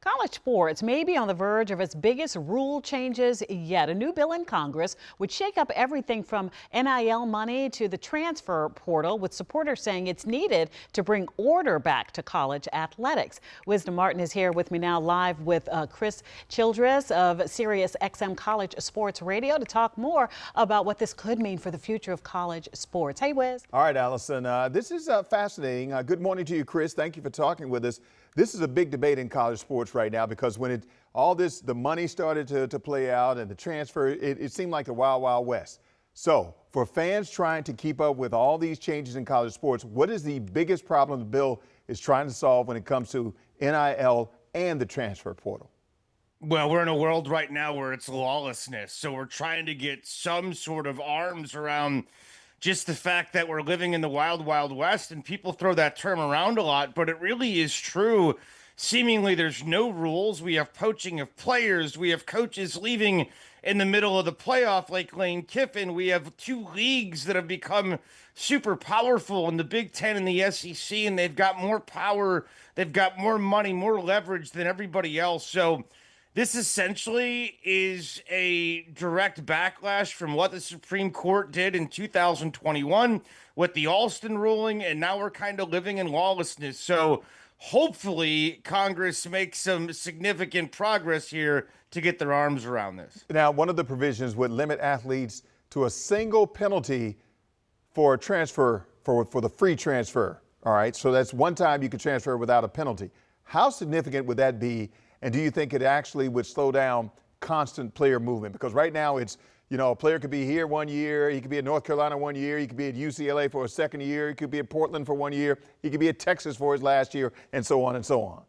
College sports may be on the verge of its biggest rule changes yet. A new bill in Congress would shake up everything from NIL money to the transfer portal, with supporters saying it's needed to bring order back to college athletics. Wisdom Martin is here with me now live with Chris Childress of Sirius XM College Sports Radio to talk more about what this could mean for the future of college sports. Hey, Wiz. All right, Allison, this is fascinating. Good morning to you, Chris. Thank you for talking with us. This is a big debate in college sports right now because when the money started to play out and the transfer, it seemed like the wild, wild west. So for fans trying to keep up with all these changes in college sports, what is the biggest problem the bill is trying to solve when it comes to NIL and the transfer portal? Well, we're in a world right now where it's lawlessness. So we're trying to get some sort of arms around just the fact that we're living in the wild, wild west, and people throw that term around a lot, but it really is true. Seemingly there's no rules. We have poaching of players. We have coaches leaving in the middle of the playoff like Lane Kiffin. We have two leagues that have become super powerful in the Big Ten and the SEC, and they've got more power. They've got more money, more leverage than everybody else. So this essentially is a direct backlash from what the Supreme Court did in 2021 with the Alston ruling, and now we're kind of living in lawlessness. So hopefully Congress makes some significant progress here to get their arms around this. Now, one of the provisions would limit athletes to a single penalty for a transfer, for the free transfer. All right, so that's one time you can transfer without a penalty. How significant would that be? And do you think it actually would slow down constant player movement? Because right now it's, a player could be here 1 year, he could be at North Carolina 1 year, he could be at UCLA for a second year, he could be at Portland for 1 year, he could be at Texas for his last year, and so on and so on.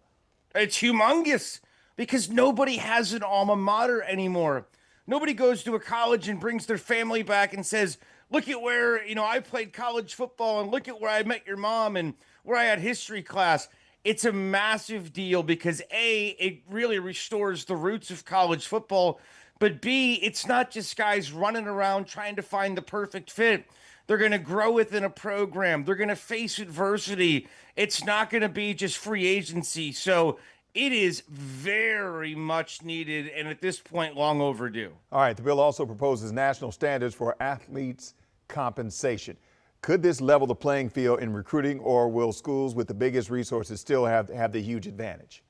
It's humongous because nobody has an alma mater anymore. Nobody goes to a college and brings their family back and says, look at where, I played college football, and look at where I met your mom and where I had history class. It's a massive deal because A, it really restores the roots of college football, but B, it's not just guys running around trying to find the perfect fit. They're going to grow within a program. They're going to face adversity. It's not going to be just free agency. So it is very much needed, and at this point, long overdue. All right, the bill also proposes national standards for athletes' compensation. Could this level the playing field in recruiting, or will schools with the biggest resources still have the huge advantage?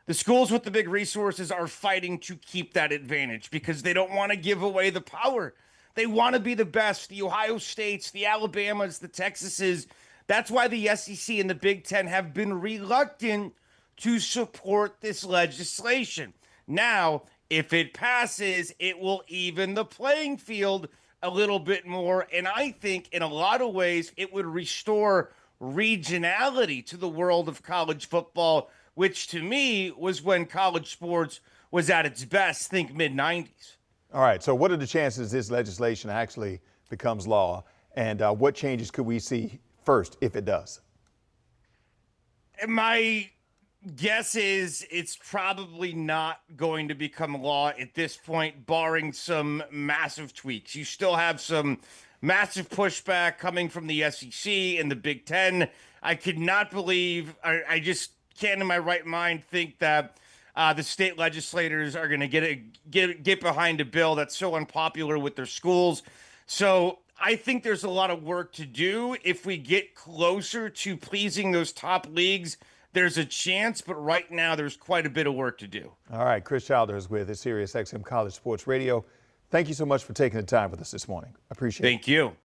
The schools with the big resources are fighting to keep that advantage because they don't want to give away the power. They want to be the best, the Ohio States, the Alabamas, the Texases. That's why the SEC and the Big Ten have been reluctant to support this legislation. Now, if it passes, it will even the playing field a little bit more, and I think in a lot of ways it would restore regionality to the world of college football, which to me was when college sports was at its best, think mid-90s. All right, so what are the chances this legislation actually becomes law, and what changes could we see first if it does? My guess is it's probably not going to become law at this point, barring some massive tweaks. You still have some massive pushback coming from the SEC and the Big Ten. I could not believe, I just can't in my right mind think that the state legislators are going to get behind a bill that's so unpopular with their schools. So I think there's a lot of work to do. If we get closer to pleasing those top leagues, there's a chance, but right now there's quite a bit of work to do. All right, Chris Childress with Sirius XM College Sports Radio. Thank you so much for taking the time with us this morning. Appreciate it. Thank you.